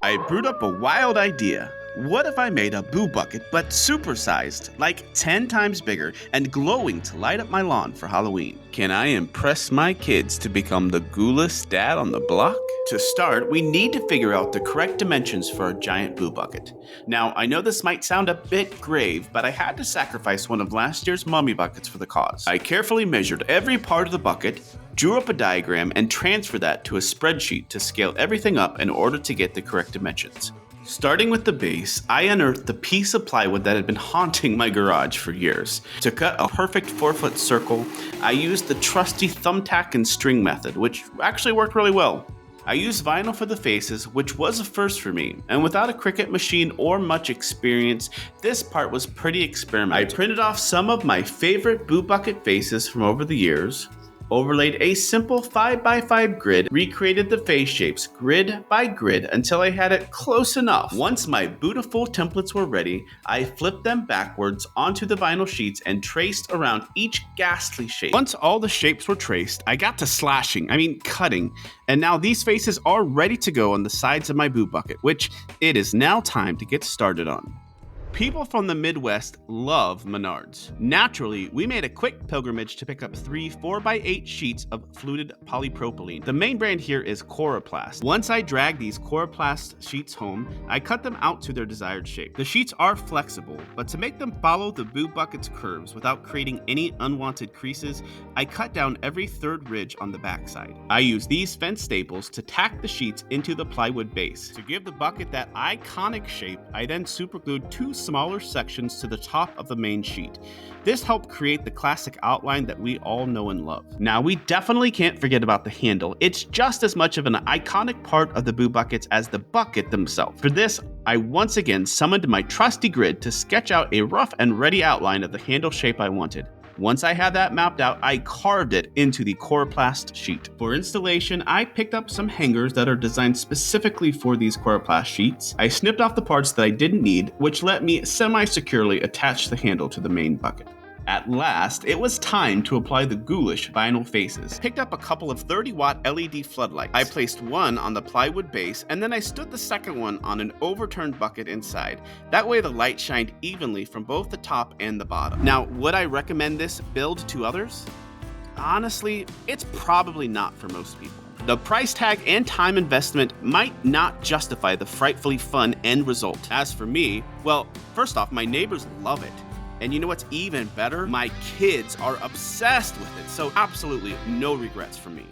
I brewed up a wild idea. What if I made a boo bucket but supersized, like 10 times bigger and glowing to light up my lawn for Halloween? Can I impress my kids to become the coolest dad on the block? To start, we need to figure out the correct dimensions for a giant boo bucket. Now, I know this might sound a bit grave, but I had to sacrifice one of last year's mummy buckets for the cause. I carefully measured every part of the bucket, drew up a diagram, and transferred that to a spreadsheet to scale everything up in order to get the correct dimensions. Starting with the base, I unearthed the piece of plywood that had been haunting my garage for years. To cut a perfect 4-foot circle, I used the trusty thumbtack and string method, which actually worked really well. I used vinyl for the faces, which was a first for me, and without a Cricut machine or much experience, this part was pretty experimental. I printed off some of my favorite boo bucket faces from over the years, overlaid a simple 5x5 grid, recreated the face shapes grid by grid until I had it close enough. Once my beautiful templates were ready, I flipped them backwards onto the vinyl sheets and traced around each ghastly shape. Once all the shapes were traced, I got to cutting, and now these faces are ready to go on the sides of my boo bucket, which it is now time to get started on. People from the Midwest love Menards. Naturally, we made a quick pilgrimage to pick up 3 4x8 sheets of fluted polypropylene. The main brand here is Coroplast. Once I dragged these Coroplast sheets home, I cut them out to their desired shape. The sheets are flexible, but to make them follow the boo bucket's curves without creating any unwanted creases, I cut down every third ridge on the backside. I used these fence staples to tack the sheets into the plywood base. To give the bucket that iconic shape, I then superglued 2 smaller sections to the top of the main sheet. This helped create the classic outline that we all know and love. Now, we definitely can't forget about the handle. It's just as much of an iconic part of the boo buckets as the bucket themselves. For this, I once again summoned my trusty grid to sketch out a rough and ready outline of the handle shape I wanted. Once I had that mapped out, I carved it into the Coroplast sheet. For installation, I picked up some hangers that are designed specifically for these Coroplast sheets. I snipped off the parts that I didn't need, which let me semi-securely attach the handle to the main bucket. At last, it was time to apply the ghoulish vinyl faces. Picked up a couple of 30-watt LED floodlights. I placed one on the plywood base, and then I stood the second one on an overturned bucket inside. That way the light shined evenly from both the top and the bottom. Now, would I recommend this build to others? Honestly, it's probably not for most people. The price tag and time investment might not justify the frightfully fun end result. As for me, well, first off, my neighbors love it. And you know what's even better? My kids are obsessed with it, so absolutely no regrets for me.